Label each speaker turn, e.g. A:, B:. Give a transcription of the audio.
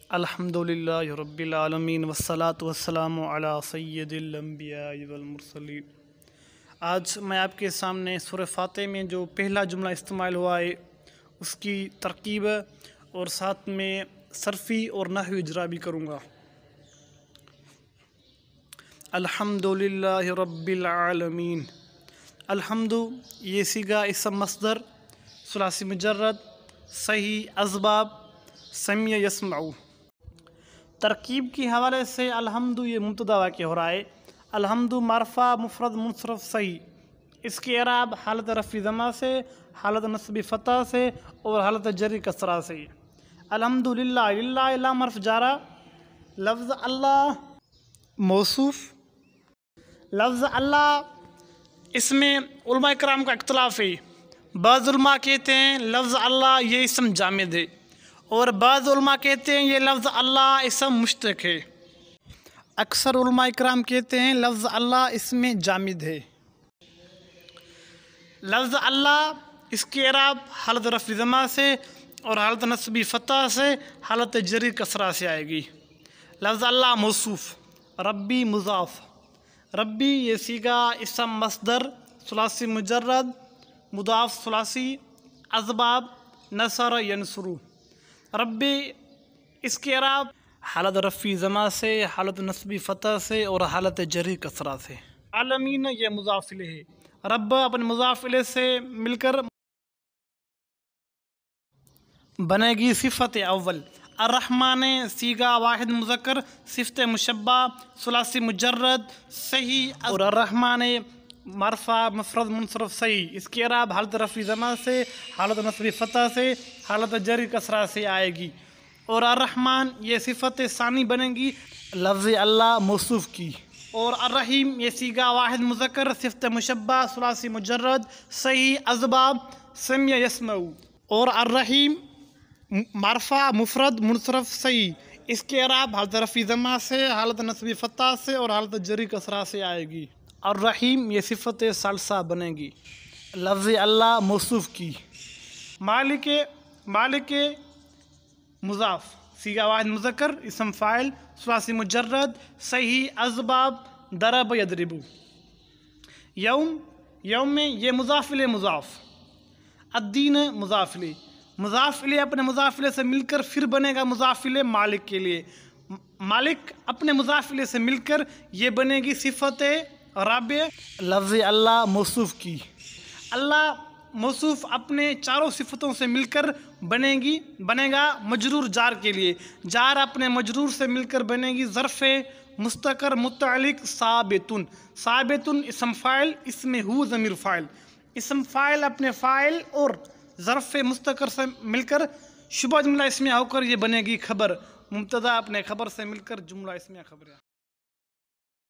A: الحمدللہ رب العالمین والصلاة والسلام علی سید الانبیاء والمرسلین۔ آج میں آپ کے سامنے سورہ فاتحہ میں جو پہلا جملہ استعمال ہوا ہے اس کی ترکیب اور ساتھ میں صرفی اور نحوی اجرا بھی کروں گا۔ الحمدللہ رب العالمین۔ الحمد یہ صیغہ اسم مصدر ثلاثی مجرد صحیح اسباب سمع یسمع۔ ترکیب کے حوالے سے الحمد یہ مبتدا واقع ہو رہا ہے۔ الحمد مرفوع مفرد منصرف صحیح، اس کے اعراب حالت رفع ضمہ سے، حالت نصب فتح سے اور حالت جر کسرہ سے۔ الحمدللہ للہ لام حرف جارہ، لفظ اللہ موصوف۔ لفظ اللہ اس میں علماء کرام کا اختلاف ہے۔ بعض علماء کہتے ہیں لفظ اللہ یہ اسم جامد ہے، اور بعض علماء کہتے ہیں یہ لفظ اللہ اسم مشتق ہے۔ اکثر علماء کرام کہتے ہیں لفظ اللہ اس میں جامد ہے۔ لفظ اللہ اس کے اعراب حالت رفع ضمہ سے اور حالت نصب فتح سے، حالت جر کسرہ سے آئے گی۔ لفظ اللہ موصوف، ربی مضاف۔ ربی یہ صیغہ اسم مصدر ثلاثی مجرد مضاف ثلاثی اسباب نصر ینصر۔ ربی اس کے اعراب حالت رفع ضمہ سے، حالت نصب فتح سے اور حالت جر کسرہ سے۔ عالمین یہ مضاف الیہ ہے۔ رب اپنے مضاف الیہ سے مل کر بنے گی صفت اول۔ الرحمن صیغہ واحد مذکر صفت مشبہ ثلاثی مجرد صحیح، اور الرحمن مرفوع مفرد منصرف صحیح، اس کے اعراب حالت رفع ضمہ سے، حالت نصب فتح سے، حالت جر کسرہ سے آئے گی۔ اور الرحمن یہ صفت ثانی بنے گی لفظ اللہ موصوف کی۔ اور الرحیم یہ صیغہ واحد مذکر صفت مشبہ ثلاثی مجرد صحیح اسباب سمع یسمع۔ اور الرحیم مرفوع مفرد منصرف صحیح، اس کے اعراب حالت رفع ضمہ سے، حالت نصب فتح سے اور حالت جر کسرہ سے آئے گی۔ الرحیم یہ صفت ثالثہ بنے گی لفظ اللہ موصوف کی۔ مالک مضاف صیغہ واحد مذکر اسم فاعل ثلاثی مجرد صحیح اسباب ضرب یضرب۔ یوم میں یہ مضاف الیہ مضاف۔ الدین مضاف الیہ، مضاف الیہ اپنے مضاف الیہ سے مل کر پھر بنے گا مضاف الیہ مالک کے لیے۔ مالک اپنے مضاف الیہ سے مل کر یہ بنے گی صفت رابع لفظ اللہ موصوف کی۔ اللہ موصوف اپنے چاروں صفتوں سے مل کر بنے گا مجرور جار کے لیے۔ جار اپنے مجرور سے مل کر بنے گی ظرف مستقر متعلق ثابتن۔ ثابتن اسم فاعل، اس میں ہو ضمیر فاعل۔ اسم فاعل اپنے فاعل اور ظرف مستقر سے مل کر شبہ جملہ اسمیہ ہو کر یہ بنے گی خبر۔ مبتدا اپنے خبر سے مل کر جملہ اسمیہ خبر ہے۔